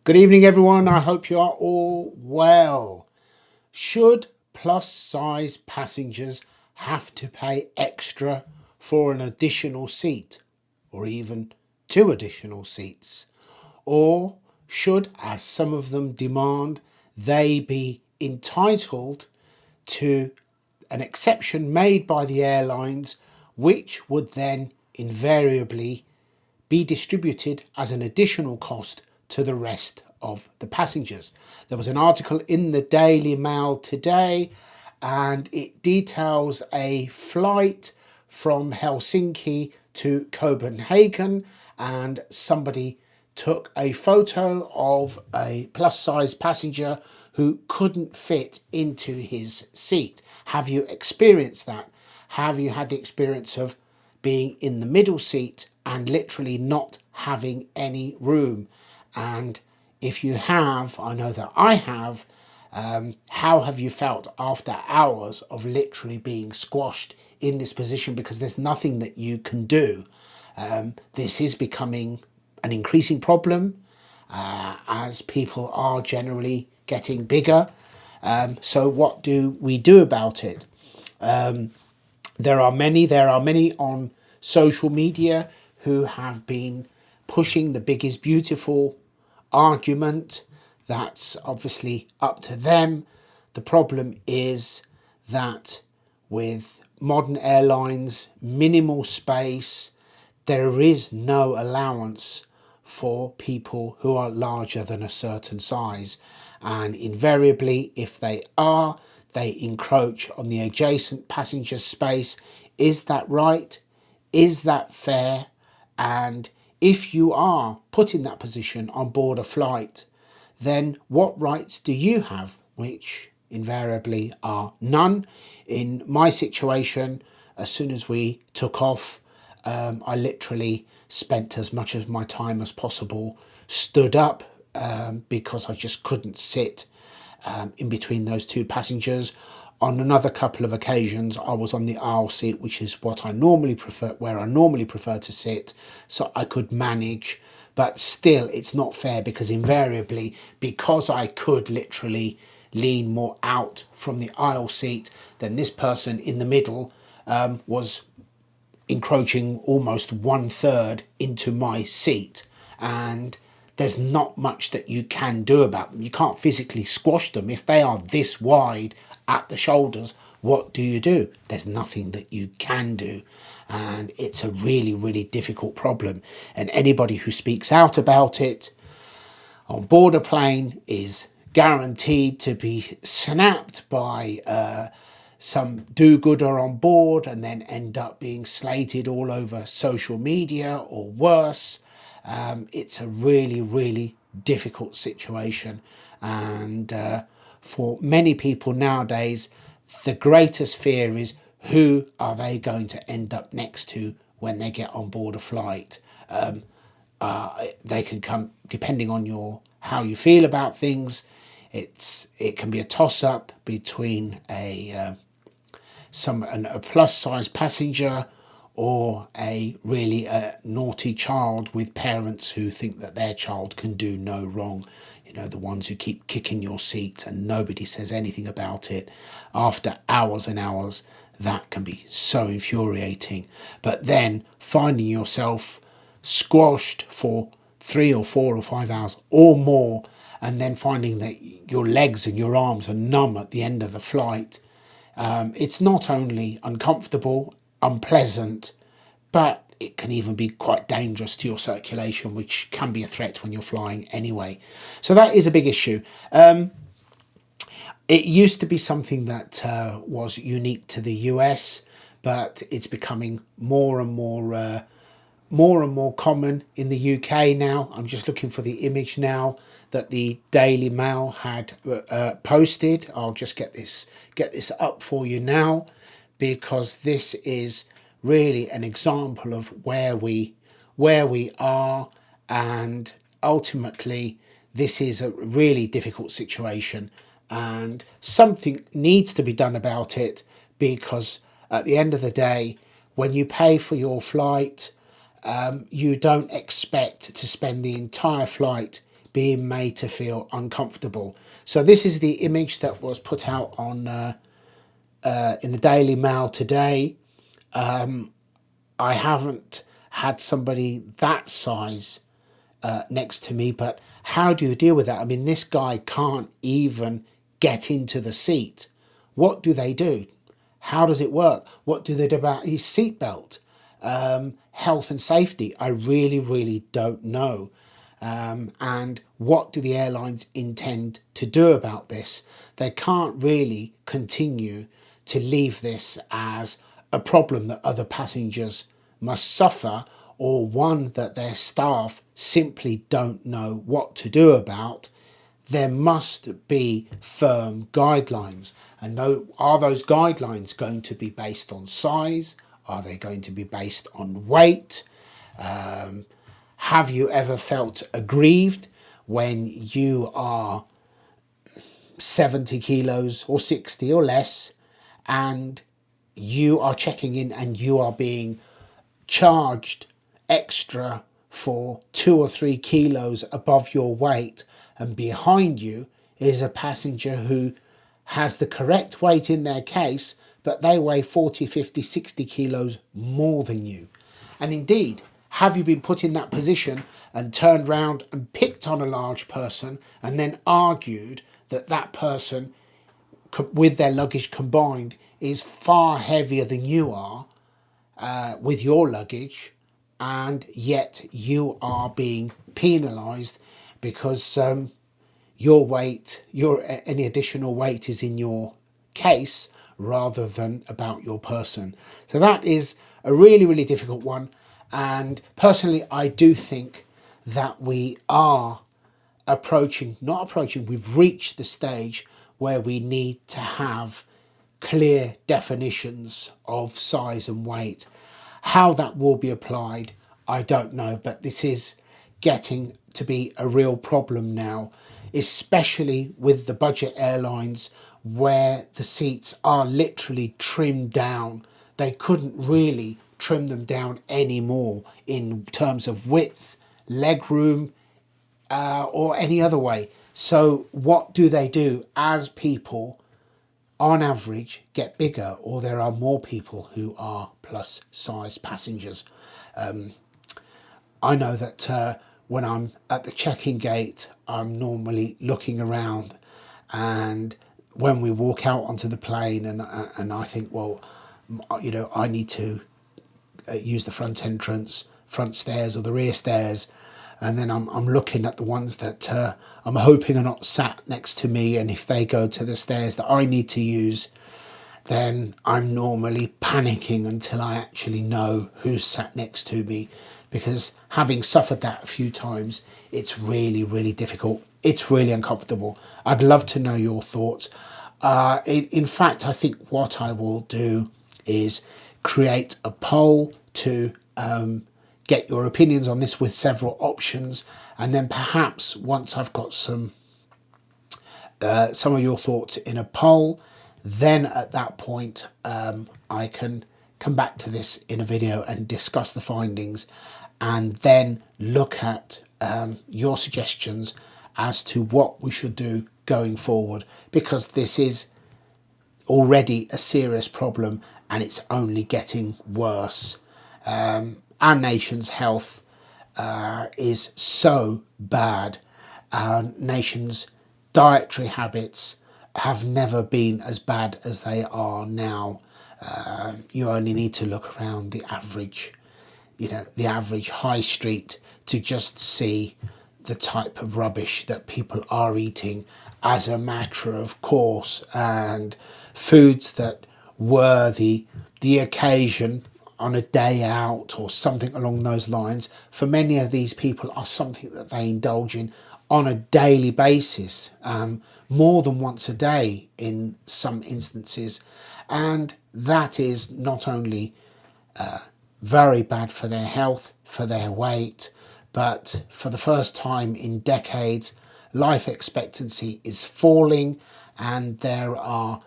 Good evening, everyone. I hope you are all well. Should plus size passengers have to pay extra for an additional seat or even two additional seats? Or should, as some of them demand, they be entitled to an exception made by the airlines, which would then invariably be distributed as an additional cost to the rest of the passengers? There was an article in the Daily Mail today and it details a flight from Helsinki to Copenhagen, and somebody took a photo of a plus size passenger who couldn't fit into his seat. Have you experienced that? Have you had the experience of being in the middle seat and literally not having any room? And if you have, I know that I have, how have you felt after hours of literally being squashed in this position because there's nothing that you can do? This is becoming an increasing problem as people are generally getting bigger. So what do we do about it? There are many on social media who have been pushing the big is beautiful argument. That's obviously up to them. The problem is that with modern airlines, minimal space, there is no allowance for people who are larger than a certain size. And invariably, if they are, they encroach on the adjacent passenger space. Is that right? Is that fair? And if you are put in that position on board a flight, then what rights do you have? Which invariably are none. In my situation, as soon as we took off, I literally spent as much of my time as possible stood up because I just couldn't sit in between those two passengers. On another couple of occasions, I was on the aisle seat, which is what I normally prefer, where I normally prefer to sit, so I could manage. But still, it's not fair because invariably, because I could literally lean more out from the aisle seat, then this person in the middle was encroaching almost 1/3 into my seat, and there's not much that you can do about them. You can't physically squash them. If they are this wide at the shoulders, what do you do? There's nothing that you can do, and it's a really difficult problem. And anybody who speaks out about it on board a plane is guaranteed to be snapped by some do-gooder on board and then end up being slated all over social media or worse. It's a really difficult situation, and for many people nowadays, the greatest fear is who are they going to end up next to when they get on board a flight. They can come, depending on your how you feel about things. It can be a toss-up between a plus size passenger or a really naughty child with parents who think that their child can do no wrong. You know, the ones who keep kicking your seat and nobody says anything about it. After hours and hours, that can be so infuriating. But then finding yourself squashed for 3 or 4 or 5 hours or more, and then finding that your legs and your arms are numb at the end of the flight. It's not only uncomfortable, unpleasant, but it can even be quite dangerous to your circulation, which can be a threat when you're flying anyway. So that is a big issue. It used to be something that was unique to the US, but it's becoming more and more common in the UK now. I'm just looking for the image now that the Daily Mail had posted. I'll just get this up for you now, because this is really an example of where we are, and ultimately this is a really difficult situation, and something needs to be done about it, because at the end of the day, when you pay for your flight, you don't expect to spend the entire flight being made to feel uncomfortable. So this is the image that was put out on in the Daily Mail today. I haven't had somebody that size next to me, but how do you deal with that? I mean, this guy can't even get into the seat. What do they do? How does it work? What do they do about his seatbelt? Health and safety, I really don't know. And what do the airlines intend to do about this? They can't really continue to leave this as a problem that other passengers must suffer, or one that their staff simply don't know what to do about. There must be firm guidelines. And are those guidelines going to be based on size? Are they going to be based on weight? Have you ever felt aggrieved when you are 70 kilos or 60 or less and you are checking in and you are being charged extra for 2 or 3 kilos above your weight, and behind you is a passenger who has the correct weight in their case, but they weigh 40, 50, 60 kilos more than you? And indeed, have you been put in that position and turned round and picked on a large person and then argued that that person with their luggage combined is far heavier than you are with your luggage, and yet you are being penalised because your weight, any additional weight is in your case rather than about your person? So that is a really difficult one. And personally, I do think that we are we've reached the stage where we need to have clear definitions of size and weight. How that will be applied, I don't know, but this is getting to be a real problem now, especially with the budget airlines where the seats are literally trimmed down. They couldn't really trim them down anymore in terms of width, leg room, or any other way. So what do they do as people on average get bigger, or there are more people who are plus size passengers? I know that when I'm at the check-in gate, I'm normally looking around, and when we walk out onto the plane and I think, well, you know, I need to use the front entrance, front stairs or the rear stairs, and then I'm looking at the ones that I'm hoping are not sat next to me, and if they go to the stairs that I need to use, then I'm normally panicking until I actually know who's sat next to me, because having suffered that a few times, it's really difficult. It's really uncomfortable. I'd love to know your thoughts. In fact, I think what I will do is create a poll to get your opinions on this with several options, and then perhaps once I've got some of your thoughts in a poll, then at that point I can come back to this in a video and discuss the findings, and then look at your suggestions as to what we should do going forward, because this is already a serious problem and it's only getting worse. Our nation's health is so bad. Our nation's dietary habits have never been as bad as they are now. You only need to look around the average, the average high street to just see the type of rubbish that people are eating as a matter of course, and foods that were the occasion on a day out or something along those lines, for many of these people are something that they indulge in on a daily basis, more than once a day in some instances. And that is not only very bad for their health, for their weight, but for the first time in decades, life expectancy is falling, and there are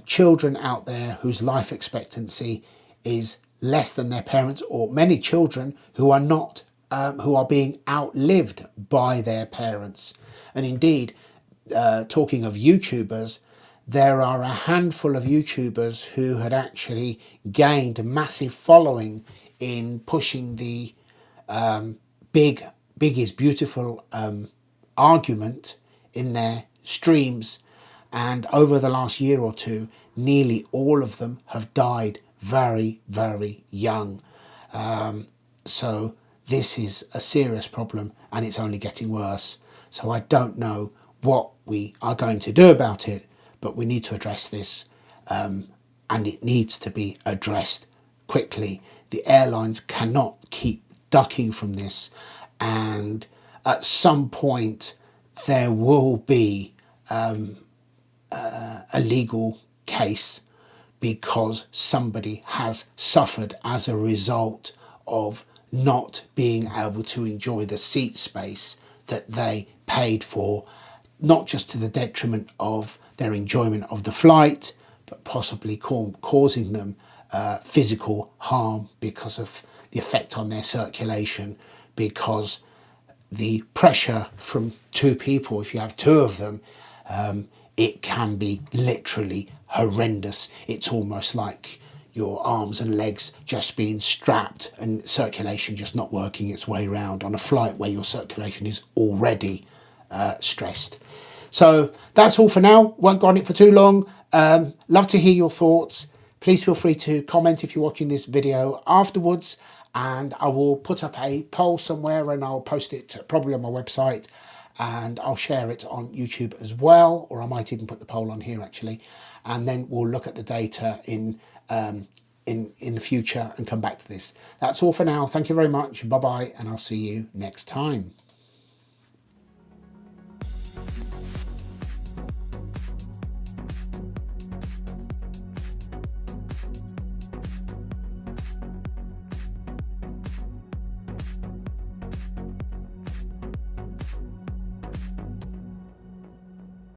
children out there whose life expectancy is less than their parents, or many children who are not who are being outlived by their parents. And indeed, talking of YouTubers, there are a handful of YouTubers who had actually gained a massive following in pushing the big is beautiful argument in their streams, and over the last year or two nearly all of them have died very, very young. So this is a serious problem and it's only getting worse. So I don't know what we are going to do about it, but we need to address this, and it needs to be addressed quickly. The airlines cannot keep ducking from this, and at some point there will be a legal case because somebody has suffered as a result of not being able to enjoy the seat space that they paid for, not just to the detriment of their enjoyment of the flight, but possibly causing them physical harm because of the effect on their circulation, because the pressure from two people, if you have two of them, it can be literally horrendous. It's almost like your arms and legs just being strapped and circulation just not working its way around on a flight where your circulation is already stressed. So that's all for now. Won't go on it for too long. Love to hear your thoughts. Please feel free to comment if you're watching this video afterwards, and I will put up a poll somewhere and I'll post it probably on my website, and I'll share it on YouTube as well, or I might even put the poll on here actually, and then we'll look at the data in the future and come back to this. That's all for now. Thank you very much. Bye bye, and I'll see you next time.